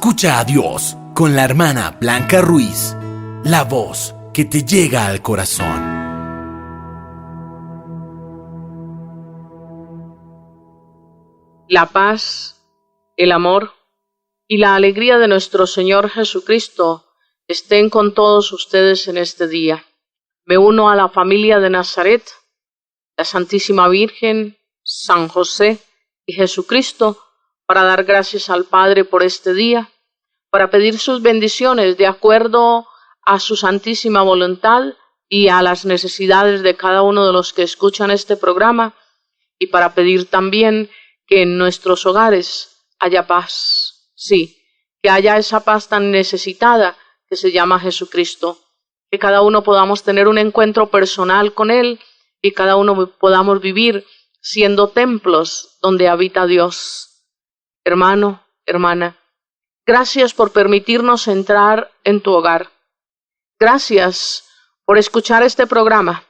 Escucha a Dios con la hermana Blanca Ruiz, la voz que te llega al corazón. La paz, el amor y la alegría de nuestro Señor Jesucristo estén con todos ustedes en este día. Me uno a la familia de Nazaret, la Santísima Virgen, San José y Jesucristo para dar gracias al Padre por este día, para pedir sus bendiciones de acuerdo a su santísima voluntad y a las necesidades de cada uno de los que escuchan este programa, y para pedir también que en nuestros hogares haya paz, sí, que haya esa paz tan necesitada que se llama Jesucristo, que cada uno podamos tener un encuentro personal con Él y cada uno podamos vivir siendo templos donde habita Dios. Hermano, hermana, gracias por permitirnos entrar en tu hogar. Gracias por escuchar este programa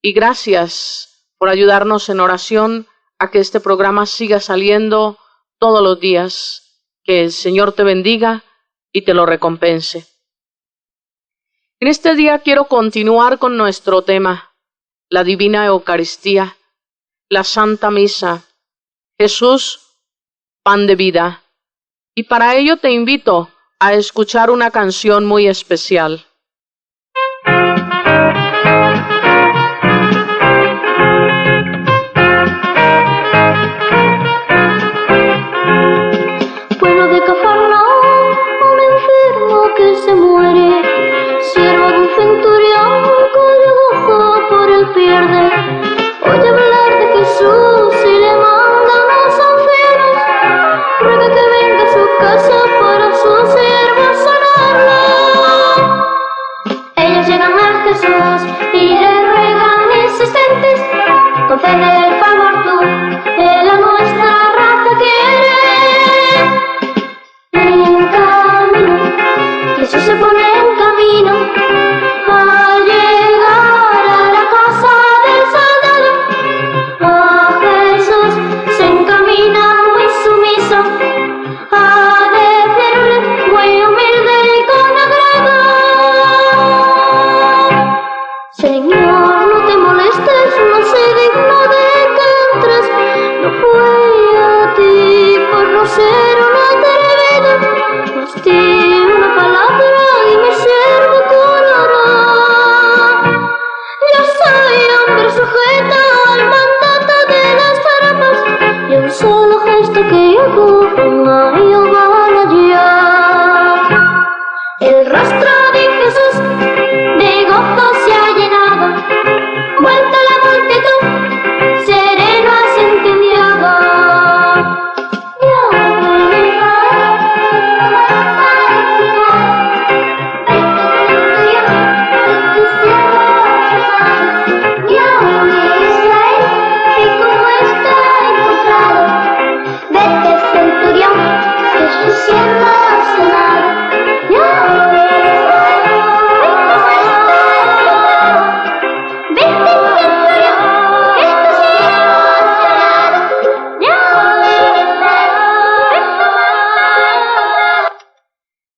y gracias por ayudarnos en oración a que este programa siga saliendo todos los días. Que el Señor te bendiga y te lo recompense. En este día quiero continuar con nuestro tema, la Divina Eucaristía, la Santa Misa, Jesús, pan de vida. Y para ello te invito a escuchar una canción muy especial. Pueblo de Cafarnaúm, un enfermo que se muere, siervo de un centurión cuyo gozo por él pierde. Oye hablar de Jesús y le manda a los enfermos, ruega que venga a su casa para sus siervos sanarlo. Ellos llegan a Jesús y le ruegan insistentes, concede el favor tú, él a nuestra raza quiere. En camino, Jesús se pone en camino, al llegar a la casa del soldado, a Jesús se encamina muy sumiso, a decirle muy humilde y con agrado: Señor, no te molestes, no soy digno de que entres, no fue a ti por no ser una atrevido, mas di una palabra y mi siervo curará. Yo soy hombre sujeto al mandato de las trampas, y un solo gesto que yo hago a ello van allá. El rostro de Jesús de gozo se ha llenado, vuelta la multitud, sereno asentimiado.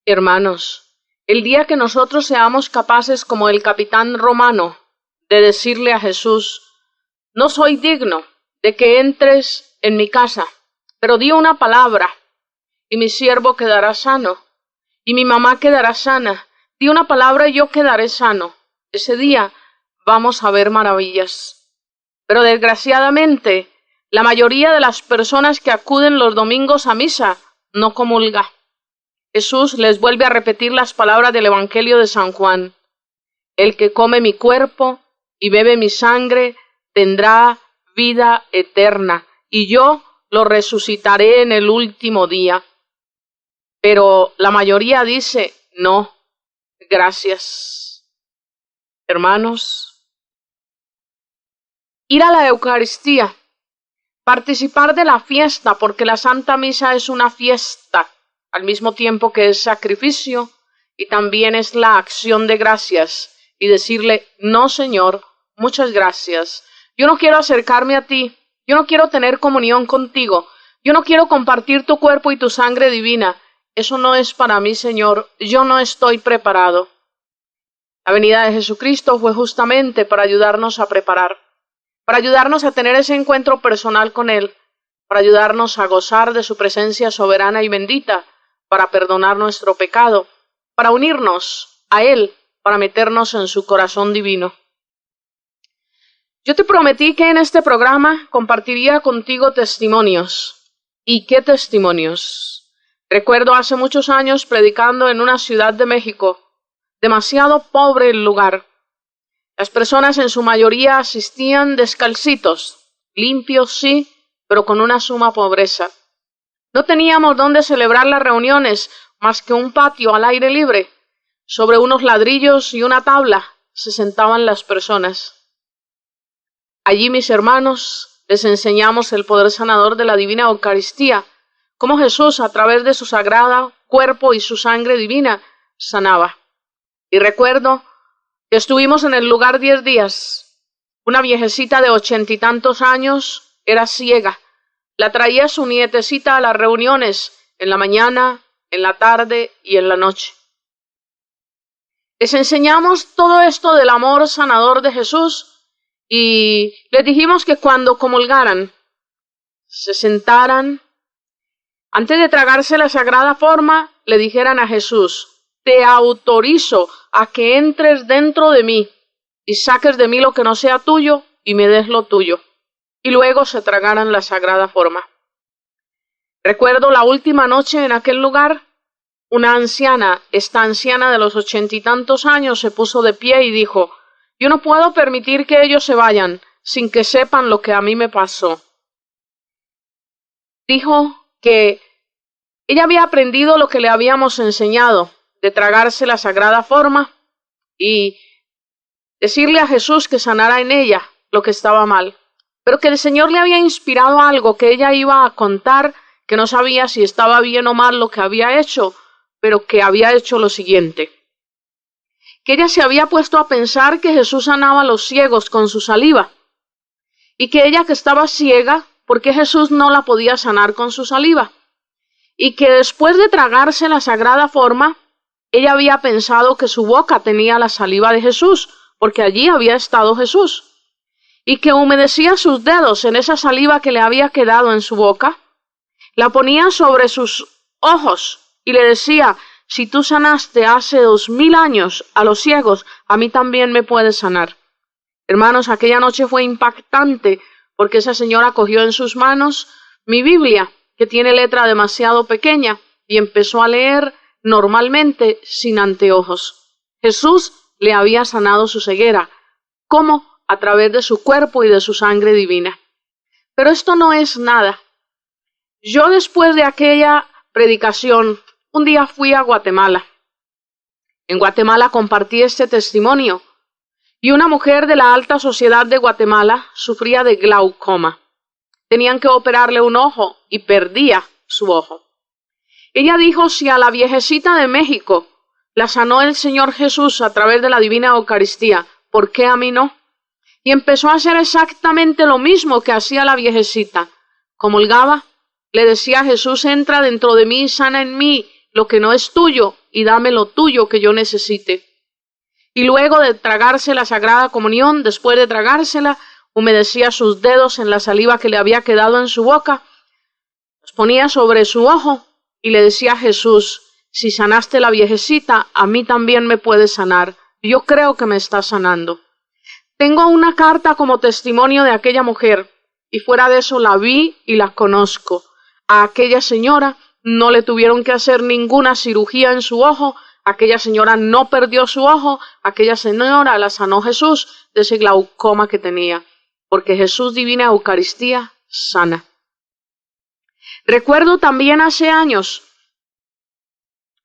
Hermanos, el día que nosotros seamos capaces, como el capitán romano, de decirle a Jesús: no soy digno de que entres en mi casa, pero di una palabra y mi siervo quedará sano, y mi mamá quedará sana, di una palabra y yo quedaré sano. Ese día vamos a ver maravillas. Pero desgraciadamente, la mayoría de las personas que acuden los domingos a misa no comulga. Jesús les vuelve a repetir las palabras del Evangelio de San Juan: el que come mi cuerpo y bebe mi sangre tendrá vida eterna, y yo lo resucitaré en el último día. Pero la mayoría dice: no, gracias. Hermanos, ir a la Eucaristía, participar de la fiesta, porque la Santa Misa es una fiesta, al mismo tiempo que es sacrificio, y también es la acción de gracias, y decirle: no, Señor, muchas gracias. Yo no quiero acercarme a ti, yo no quiero tener comunión contigo, yo no quiero compartir tu cuerpo y tu sangre divina. eso no es para mí, Señor, yo no estoy preparado. La venida de Jesucristo fue justamente para ayudarnos a preparar, para ayudarnos a tener ese encuentro personal con Él, para ayudarnos a gozar de su presencia soberana y bendita, para perdonar nuestro pecado, para unirnos a Él, para meternos en su corazón divino. Yo te prometí que en este programa compartiría contigo testimonios. ¿Y qué testimonios? Recuerdo hace muchos años predicando en una ciudad de México, demasiado pobre el lugar. Las personas en su mayoría asistían descalcitos, limpios sí, pero con una suma pobreza. No teníamos dónde celebrar las reuniones más que un patio al aire libre. Sobre unos ladrillos y una tabla se sentaban las personas. Allí, mis hermanos, les enseñamos el poder sanador de la divina Eucaristía, cómo Jesús, a través de su sagrado cuerpo y su sangre divina, sanaba. Y recuerdo que estuvimos en el lugar 10 días. Una viejecita de 80 y tantos años era ciega. La traía su nietecita a las reuniones, en la mañana, en la tarde y en la noche. Les enseñamos todo esto del amor sanador de Jesús y les dijimos que cuando comulgaran, se sentaran, antes de tragarse la sagrada forma, le dijeran a Jesús: te autorizo a que entres dentro de mí y saques de mí lo que no sea tuyo y me des lo tuyo. Y luego se tragaran la sagrada forma. Recuerdo la última noche en aquel lugar, una anciana, esta anciana de los 80 y tantos años, se puso de pie y dijo: yo no puedo permitir que ellos se vayan sin que sepan lo que a mí me pasó. Dijo que ella había aprendido lo que le habíamos enseñado, de tragarse la sagrada forma y decirle a Jesús que sanara en ella lo que estaba mal, pero que el Señor le había inspirado algo que ella iba a contar, que no sabía si estaba bien o mal lo que había hecho, pero que había hecho lo siguiente: que ella se había puesto a pensar que Jesús sanaba a los ciegos con su saliva, y que ella, que estaba ciega, ¿por qué Jesús no la podía sanar con su saliva? Y que después de tragarse la sagrada forma, ella había pensado que su boca tenía la saliva de Jesús, porque allí había estado Jesús, y que humedecía sus dedos en esa saliva que le había quedado en su boca, la ponía sobre sus ojos y le decía: si tú sanaste hace 2000 años a los ciegos, a mí también me puedes sanar. Hermanos, aquella noche fue impactante porque esa señora cogió en sus manos mi Biblia, que tiene letra demasiado pequeña, y empezó a leer normalmente sin anteojos. Jesús le había sanado su ceguera. ¿Cómo? A través de su cuerpo y de su sangre divina. Pero esto no es nada. Yo, después de aquella predicación, un día fui a Guatemala. En Guatemala compartí este testimonio y una mujer de la alta sociedad de Guatemala sufría de glaucoma. Tenían que operarle un ojo y perdía su ojo. Ella dijo: si a la viejecita de México la sanó el Señor Jesús a través de la divina Eucaristía, ¿por qué a mí no? Y empezó a hacer exactamente lo mismo que hacía la viejecita. Comulgaba, le decía a Jesús: entra dentro de mí y sana en mí lo que no es tuyo y dame lo tuyo que yo necesite. Y luego de tragarse la Sagrada Comunión, después de tragársela, humedecía sus dedos en la saliva que le había quedado en su boca, los ponía sobre su ojo y le decía a Jesús: si sanaste la viejecita, a mí también me puedes sanar. Yo creo que me estás sanando. Tengo una carta como testimonio de aquella mujer y fuera de eso la vi y la conozco. A aquella señora no le tuvieron que hacer ninguna cirugía en su ojo, aquella señora no perdió su ojo, aquella señora la sanó Jesús de ese glaucoma que tenía, porque Jesús, divina Eucaristía, sana. Recuerdo también hace años,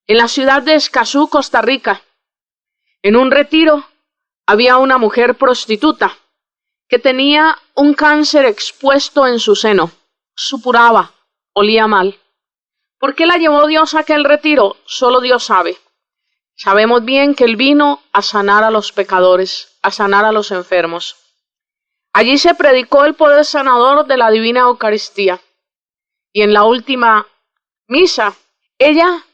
en la ciudad de Escazú, Costa Rica, en un retiro, había una mujer prostituta que tenía un cáncer expuesto en su seno, supuraba, olía mal. ¿Por qué la llevó Dios a aquel retiro? Solo Dios sabe. Sabemos bien que Él vino a sanar a los pecadores, a sanar a los enfermos. Allí se predicó el poder sanador de la divina Eucaristía. Y en la última misa, ella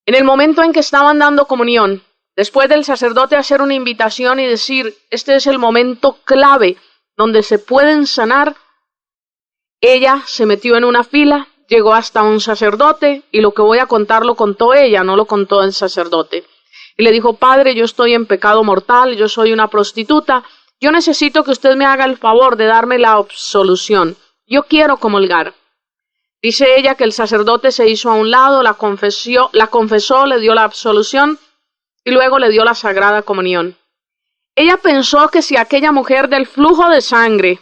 En el momento en que estaban dando comunión, después del sacerdote hacer una invitación y decir, este es el momento clave donde se pueden sanar, ella se metió en una fila, llegó hasta un sacerdote y lo que voy a contar lo contó ella, no lo contó el sacerdote. Y le dijo, Padre, yo estoy en pecado mortal, yo soy una prostituta, yo necesito que usted me haga el favor de darme la absolución. Yo quiero comulgar. Dice ella que el sacerdote se hizo a un lado, la confesó, le dio la absolución y luego le dio la sagrada comunión. Ella pensó que si aquella mujer del flujo de sangre,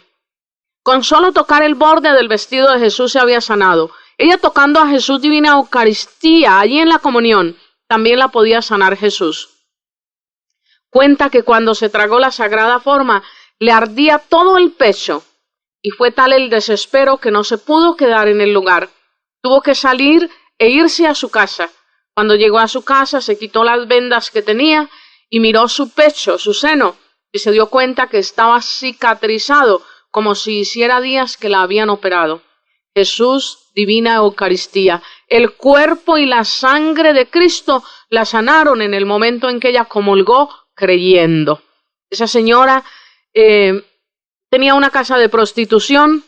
con solo tocar el borde del vestido de Jesús se había sanado, ella tocando a Jesús divina Eucaristía, allí en la comunión, también la podía sanar Jesús. Cuenta que cuando se tragó la sagrada forma, le ardía todo el pecho, y fue tal el desespero que no se pudo quedar en el lugar. Tuvo que salir e irse a su casa. Cuando llegó a su casa, se quitó las vendas que tenía y miró su pecho, su seno, y se dio cuenta que estaba cicatrizado, como si hiciera días que la habían operado. Jesús, divina Eucaristía, el cuerpo y la sangre de Cristo la sanaron en el momento en que ella comulgó creyendo. Esa señora tenía una casa de prostitución,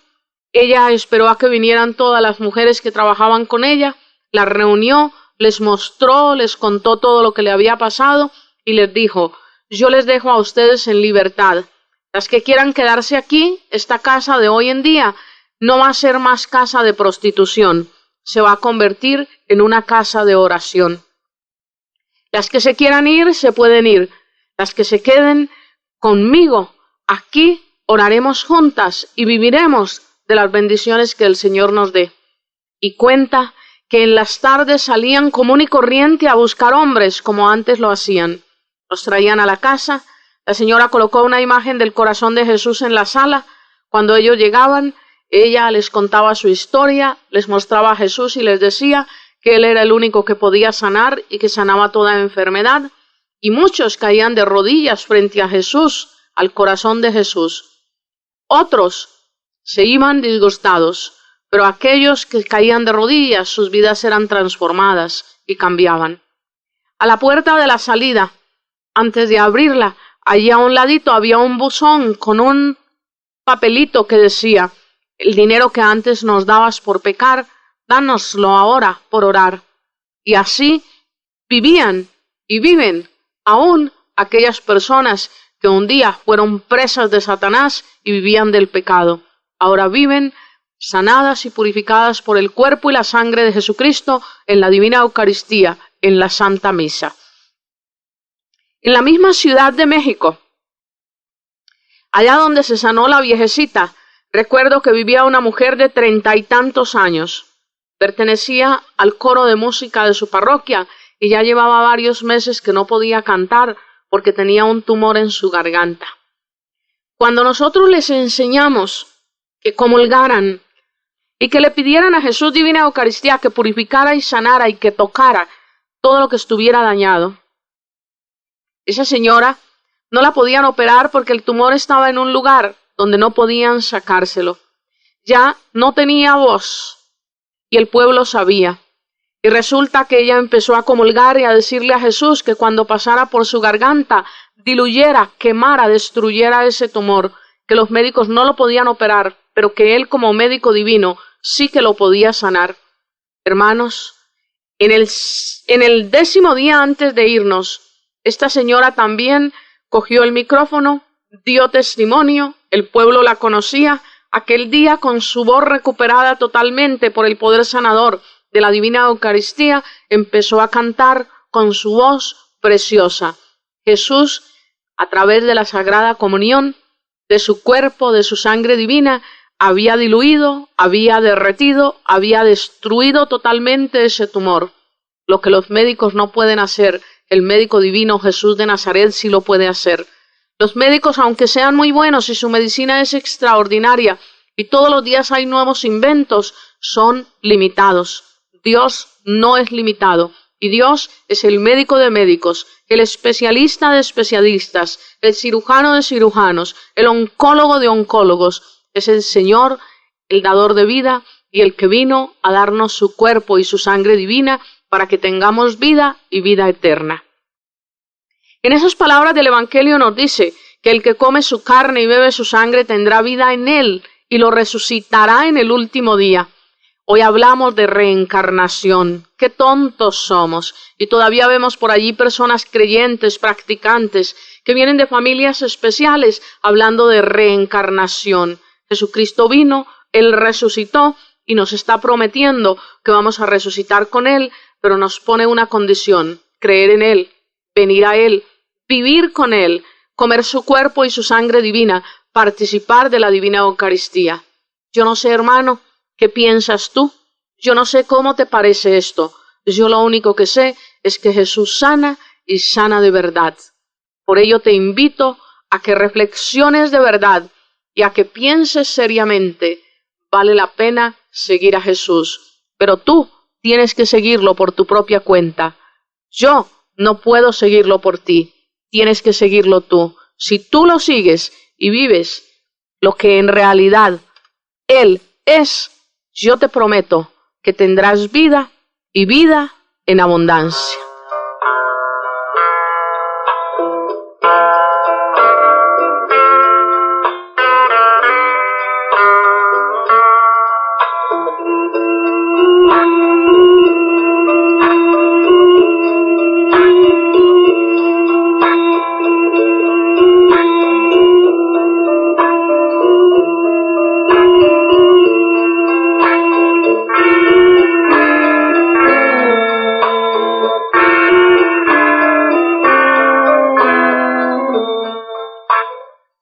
ella esperó a que vinieran todas las mujeres que trabajaban con ella, las reunió, les mostró, les contó todo lo que le había pasado y les dijo, yo les dejo a ustedes en libertad. Las que quieran quedarse aquí, esta casa de hoy en día no va a ser más casa de prostitución, se va a convertir en una casa de oración. Las que se quieran ir, se pueden ir. Las que se queden conmigo, aquí oraremos juntas y viviremos de las bendiciones que el Señor nos dé. Y cuenta que en las tardes salían común y corriente a buscar hombres, como antes lo hacían. Los traían a la casa, la señora colocó una imagen del corazón de Jesús en la sala. Cuando ellos llegaban, ella les contaba su historia, les mostraba a Jesús y les decía que Él era el único que podía sanar y que sanaba toda enfermedad. Y muchos caían de rodillas frente a Jesús, al corazón de Jesús. Otros se iban disgustados, pero aquellos que caían de rodillas, sus vidas eran transformadas y cambiaban. A la puerta de la salida, antes de abrirla, allí a un ladito había un buzón con un papelito que decía, el dinero que antes nos dabas por pecar, dánoslo ahora por orar. Y así vivían y viven aún aquellas personas que un día fueron presas de Satanás y vivían del pecado. Ahora viven sanadas y purificadas por el cuerpo y la sangre de Jesucristo en la divina Eucaristía, en la Santa Misa. En la misma Ciudad de México, allá donde se sanó la viejecita, recuerdo que vivía una mujer de 30 y tantos años. Pertenecía al coro de música de su parroquia y ya llevaba varios meses que no podía cantar porque tenía un tumor en su garganta. Cuando nosotros les enseñamos que comulgaran y que le pidieran a Jesús divina Eucaristía que purificara y sanara y que tocara todo lo que estuviera dañado, esa señora no la podían operar porque el tumor estaba en un lugar donde no podían sacárselo. Ya no tenía voz y el pueblo sabía. Y resulta que ella empezó a comulgar y a decirle a Jesús que cuando pasara por su garganta diluyera, quemara, destruyera ese tumor, que los médicos no lo podían operar, pero que él como médico divino sí que lo podía sanar. Hermanos, en el 10º día antes de irnos, esta señora también cogió el micrófono, dio testimonio, el pueblo la conocía, aquel día con su voz recuperada totalmente por el poder sanador de la divina Eucaristía, empezó a cantar con su voz preciosa. Jesús, a través de la Sagrada Comunión, de su cuerpo, de su sangre divina, había diluido, había derretido, había destruido totalmente ese tumor. Lo que los médicos no pueden hacer, el médico divino Jesús de Nazaret sí lo puede hacer. Los médicos, aunque sean muy buenos y su medicina es extraordinaria y todos los días hay nuevos inventos, son limitados. Dios no es limitado y Dios es el médico de médicos, el especialista de especialistas, el cirujano de cirujanos, el oncólogo de oncólogos. Es el Señor, el dador de vida y el que vino a darnos su cuerpo y su sangre divina para que tengamos vida y vida eterna. En esas palabras del Evangelio nos dice que el que come su carne y bebe su sangre tendrá vida en él y lo resucitará en el último día. Hoy hablamos de reencarnación. Qué tontos somos. Y todavía vemos por allí personas creyentes, practicantes, que vienen de familias especiales hablando de reencarnación. Jesucristo vino, Él resucitó y nos está prometiendo que vamos a resucitar con Él, pero nos pone una condición: creer en Él, venir a Él, vivir con Él, comer su cuerpo y su sangre divina, participar de la divina Eucaristía. Yo no sé, hermano, ¿qué piensas tú? Yo no sé cómo te parece esto. Yo lo único que sé es que Jesús sana y sana de verdad. Por ello te invito a que reflexiones de verdad y a que pienses seriamente. Vale la pena seguir a Jesús, pero tú tienes que seguirlo por tu propia cuenta. Yo no puedo seguirlo por ti, tienes que seguirlo tú. Si tú lo sigues y vives lo que en realidad Él es, yo te prometo que tendrás vida y vida en abundancia.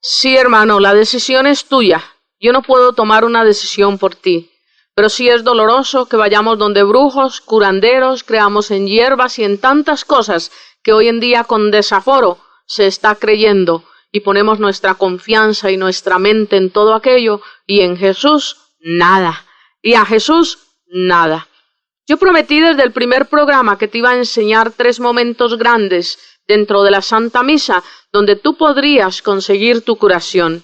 Sí, hermano, la decisión es tuya. Yo no puedo tomar una decisión por ti. Pero sí es doloroso que vayamos donde brujos, curanderos, creamos en hierbas y en tantas cosas que hoy en día con desaforo se está creyendo y ponemos nuestra confianza y nuestra mente en todo aquello y en Jesús nada. Y a Jesús nada. Yo prometí desde el primer programa que te iba a enseñar 3 momentos grandes dentro de la Santa Misa, donde tú podrías conseguir tu curación.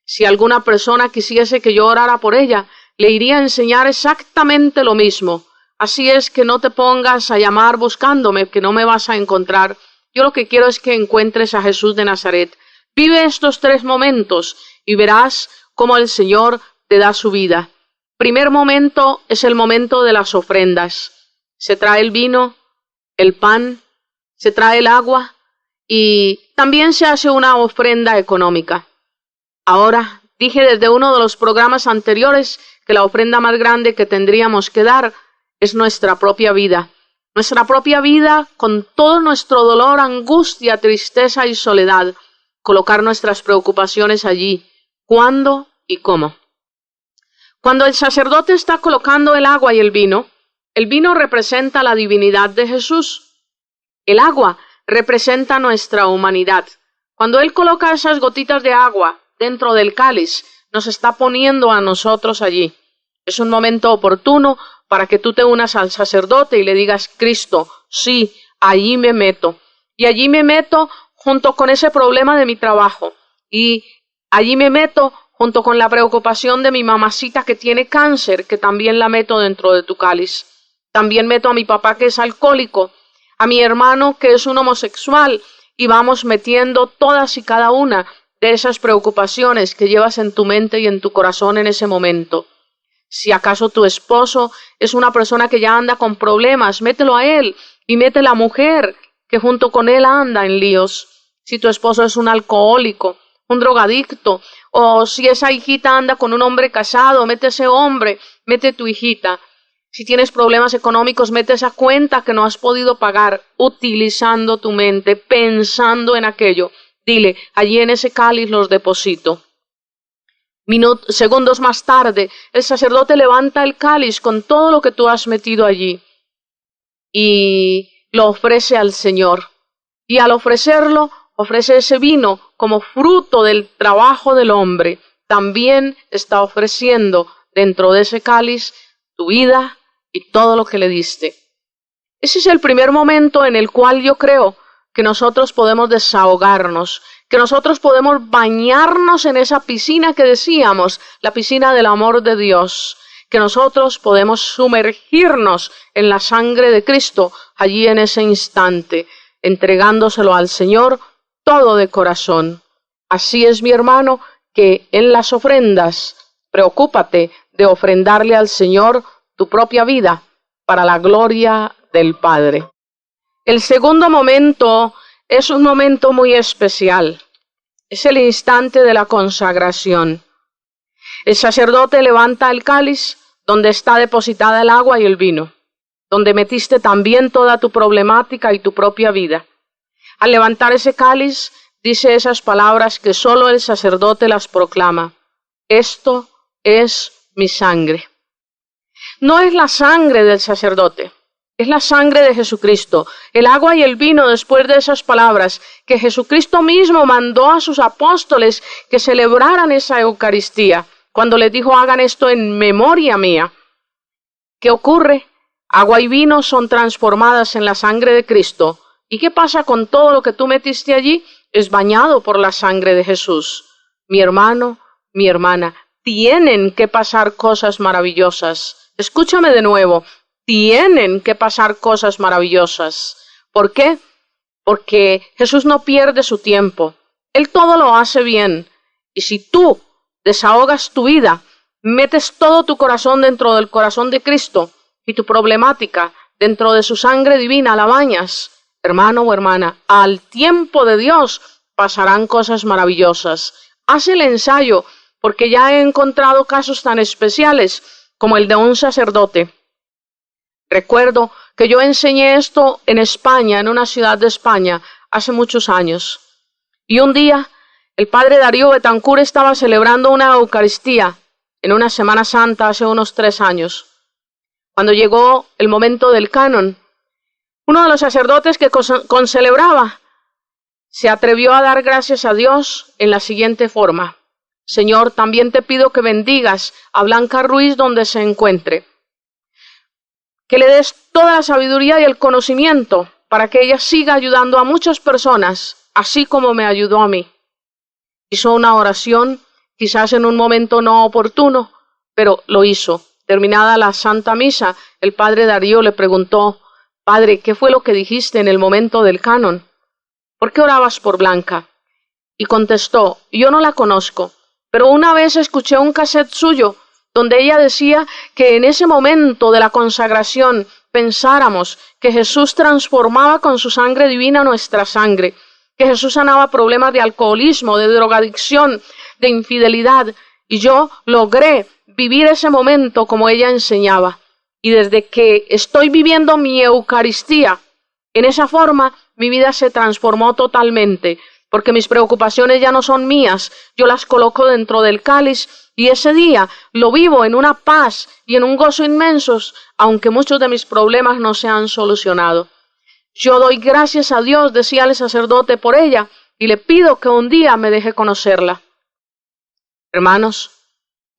Si alguna persona quisiese que yo orara por ella, le iría a enseñar exactamente lo mismo. Así es que no te pongas a llamar buscándome, que no me vas a encontrar. Yo lo que quiero es que encuentres a Jesús de Nazaret. Vive estos 3 momentos y verás cómo el Señor te da su vida. Primer momento es el momento de las ofrendas. Se trae el vino, el pan, se trae el agua y también se hace una ofrenda económica. Ahora, dije desde uno de los programas anteriores que la ofrenda más grande que tendríamos que dar es nuestra propia vida. Nuestra propia vida con todo nuestro dolor, angustia, tristeza y soledad. Colocar nuestras preocupaciones allí. ¿Cuándo y cómo? Cuando el sacerdote está colocando el agua y el vino representa la divinidad de Jesús. El agua representa nuestra humanidad. Cuando Él coloca esas gotitas de agua dentro del cáliz, nos está poniendo a nosotros allí. Es un momento oportuno para que tú te unas al sacerdote y le digas: Cristo, sí, allí me meto. Y allí me meto junto con ese problema de mi trabajo. Y allí me meto junto con la preocupación de mi mamacita que tiene cáncer, que también la meto dentro de tu cáliz. También meto a mi papá que es alcohólico, a mi hermano que es un homosexual, y vamos metiendo todas y cada una de esas preocupaciones que llevas en tu mente y en tu corazón en ese momento. Si acaso tu esposo es una persona que ya anda con problemas, mételo a él y mete a la mujer que junto con él anda en líos. Si tu esposo es un alcohólico, un drogadicto, o si esa hijita anda con un hombre casado, mete a ese hombre, mete tu hijita. Si tienes problemas económicos, mete esa cuenta que no has podido pagar, utilizando tu mente, pensando en aquello. Dile, allí en ese cáliz los deposito. Segundos más tarde, el sacerdote levanta el cáliz con todo lo que tú has metido allí y lo ofrece al Señor. Y al ofrecerlo, ofrece ese vino como fruto del trabajo del hombre. También está ofreciendo dentro de ese cáliz tu vida y todo lo que le diste. Ese es el primer momento en el cual yo creo que nosotros podemos desahogarnos, que nosotros podemos bañarnos en esa piscina que decíamos, la piscina del amor de Dios, que nosotros podemos sumergirnos en la sangre de Cristo allí en ese instante, entregándoselo al Señor todo de corazón. Así es, mi hermano, que en las ofrendas, preocúpate de ofrendarle al Señor tu propia vida para la gloria del Padre. El segundo momento es un momento muy especial. Es el instante de la consagración. El sacerdote levanta el cáliz donde está depositada el agua y el vino, donde metiste también toda tu problemática y tu propia vida. Al levantar ese cáliz, dice esas palabras que solo el sacerdote las proclama. Esto es mi sangre. No es la sangre del sacerdote, es la sangre de Jesucristo. El agua y el vino, después de esas palabras, que Jesucristo mismo mandó a sus apóstoles que celebraran esa Eucaristía, cuando les dijo, hagan esto en memoria mía. ¿Qué ocurre? Agua y vino son transformadas en la sangre de Cristo. ¿Y qué pasa con todo lo que tú metiste allí? Es bañado por la sangre de Jesús. Mi hermano, mi hermana, tienen que pasar cosas maravillosas. Escúchame de nuevo, tienen que pasar cosas maravillosas. ¿Por qué? Porque Jesús no pierde su tiempo. Él todo lo hace bien. Y si tú desahogas tu vida, metes todo tu corazón dentro del corazón de Cristo y tu problemática dentro de su sangre divina, la bañas, hermano o hermana, al tiempo de Dios pasarán cosas maravillosas. Haz el ensayo, porque ya he encontrado casos tan especiales como el de un sacerdote. Recuerdo que yo enseñé esto en España, en una ciudad de España, hace muchos años. Y un día, el padre Darío Betancourt estaba celebrando una Eucaristía en una Semana Santa hace unos 3 años. Cuando llegó el momento del canon, uno de los sacerdotes que concelebraba se atrevió a dar gracias a Dios en la siguiente forma. Señor, también te pido que bendigas a Blanca Ruiz donde se encuentre. Que le des toda la sabiduría y el conocimiento para que ella siga ayudando a muchas personas, así como me ayudó a mí. Hizo una oración, quizás en un momento no oportuno, pero lo hizo. Terminada la Santa Misa, el padre Darío le preguntó, Padre, ¿qué fue lo que dijiste en el momento del canon? ¿Por qué orabas por Blanca? Y contestó, yo no la conozco, pero una vez escuché un cassette suyo donde ella decía que en ese momento de la consagración pensáramos que Jesús transformaba con su sangre divina nuestra sangre, que Jesús sanaba problemas de alcoholismo, de drogadicción, de infidelidad, y yo logré vivir ese momento como ella enseñaba. Y desde que estoy viviendo mi Eucaristía, en esa forma mi vida se transformó totalmente, porque mis preocupaciones ya no son mías, yo las coloco dentro del cáliz y ese día lo vivo en una paz y en un gozo inmensos, aunque muchos de mis problemas no se han solucionado. Yo doy gracias a Dios, decía el sacerdote, por ella y le pido que un día me deje conocerla. Hermanos,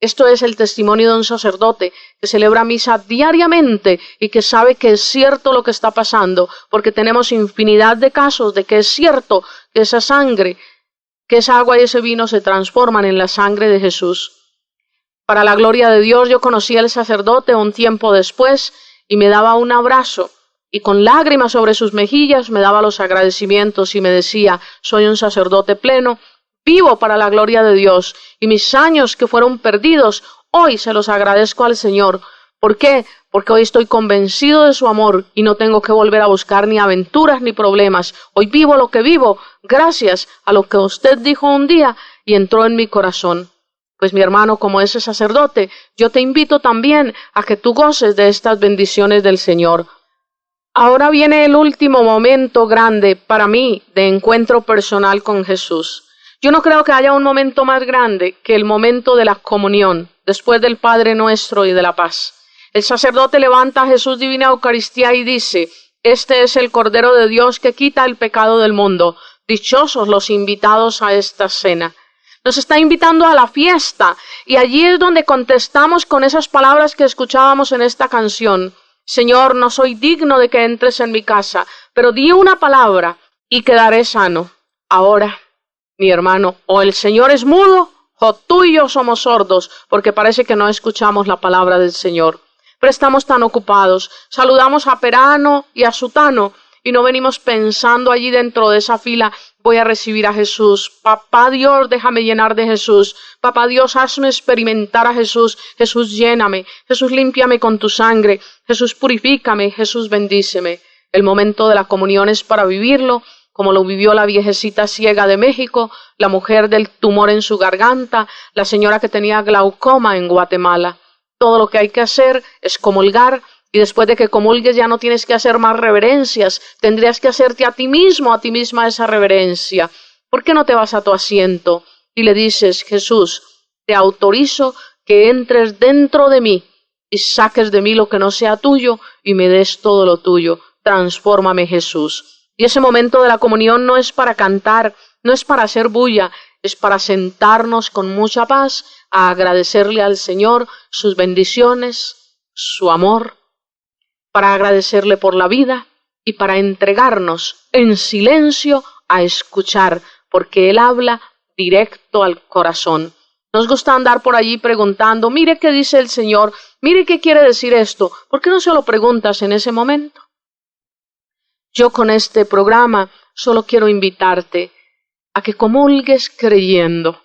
esto es el testimonio de un sacerdote que celebra misa diariamente y que sabe que es cierto lo que está pasando, porque tenemos infinidad de casos de que es cierto que esa sangre, que esa agua y ese vino se transforman en la sangre de Jesús. Para la gloria de Dios, yo conocí al sacerdote un tiempo después y me daba un abrazo y con lágrimas sobre sus mejillas me daba los agradecimientos y me decía, soy un sacerdote pleno, vivo para la gloria de Dios y mis años que fueron perdidos, hoy se los agradezco al Señor. ¿Por qué? Porque hoy estoy convencido de su amor y no tengo que volver a buscar ni aventuras ni problemas. Hoy vivo lo que vivo gracias a lo que usted dijo un día y entró en mi corazón. Pues mi hermano, como ese sacerdote, yo te invito también a que tú goces de estas bendiciones del Señor. Ahora viene el último momento grande para mí de encuentro personal con Jesús. Yo no creo que haya un momento más grande que el momento de la comunión, después del Padre Nuestro y de la paz. El sacerdote levanta a Jesús Divina Eucaristía y dice, este es el Cordero de Dios que quita el pecado del mundo. Dichosos los invitados a esta cena. Nos está invitando a la fiesta y allí es donde contestamos con esas palabras que escuchábamos en esta canción. Señor, no soy digno de que entres en mi casa, pero di una palabra y quedaré sano. Ahora, mi hermano, o el Señor es mudo Tú y yo somos sordos porque parece que no escuchamos la palabra del Señor. Pero estamos tan ocupados. Saludamos a Perano y a Sutano y no venimos pensando allí dentro de esa fila, voy a recibir a Jesús. Papá Dios, déjame llenar de Jesús. Papá Dios, hazme experimentar a Jesús. Jesús, lléname. Jesús, límpiame con tu sangre. Jesús, purifícame. Jesús, bendíceme. El momento de la comunión es para vivirlo, como lo vivió la viejecita ciega de México, la mujer del tumor en su garganta, la señora que tenía glaucoma en Guatemala. Todo lo que hay que hacer es comulgar, y después de que comulgues ya no tienes que hacer más reverencias, tendrías que hacerte a ti mismo, a ti misma esa reverencia. ¿Por qué no te vas a tu asiento y le dices, Jesús, te autorizo que entres dentro de mí y saques de mí lo que no sea tuyo y me des todo lo tuyo? Transfórmame, Jesús. Y ese momento de la comunión no es para cantar, no es para hacer bulla, es para sentarnos con mucha paz a agradecerle al Señor sus bendiciones, su amor, para agradecerle por la vida y para entregarnos en silencio a escuchar, porque Él habla directo al corazón. Nos gusta andar por allí preguntando, mire qué dice el Señor, mire qué quiere decir esto. ¿Por qué no se lo preguntas en ese momento? Yo con este programa solo quiero invitarte a que comulgues creyendo,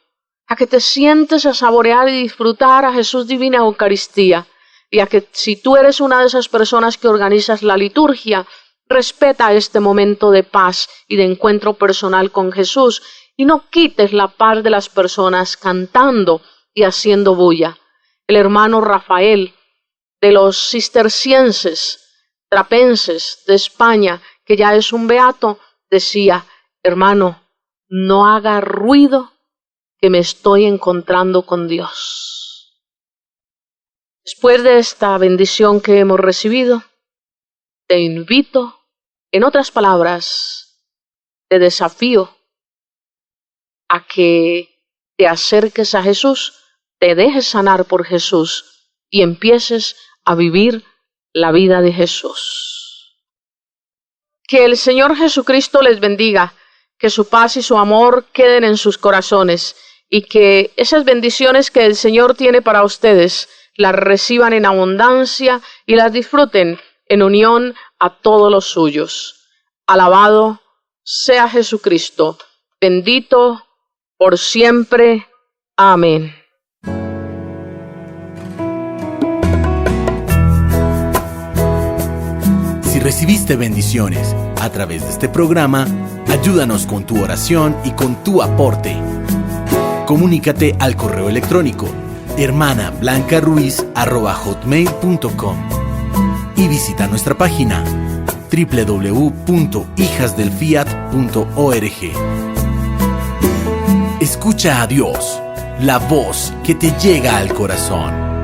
a que te sientes a saborear y disfrutar a Jesús Divina Eucaristía, y a que si tú eres una de esas personas que organizas la liturgia, respeta este momento de paz y de encuentro personal con Jesús y no quites la paz de las personas cantando y haciendo bulla. El hermano Rafael de los cistercienses trapenses de España, que ya es un beato, decía, hermano, no haga ruido que me estoy encontrando con Dios. Después de esta bendición que hemos recibido, te invito, en otras palabras, te desafío a que te acerques a Jesús, te dejes sanar por Jesús y empieces a vivir la vida de Jesús. Que el Señor Jesucristo les bendiga, que su paz y su amor queden en sus corazones y que esas bendiciones que el Señor tiene para ustedes las reciban en abundancia y las disfruten en unión a todos los suyos. Alabado sea Jesucristo, bendito por siempre. Amén. Si recibiste bendiciones a través de este programa, ayúdanos con tu oración y con tu aporte. Comunícate al correo electrónico hermanablancaruiz@hotmail.com y visita nuestra página www.hijasdelfiat.org. Escucha a Dios, la voz que te llega al corazón.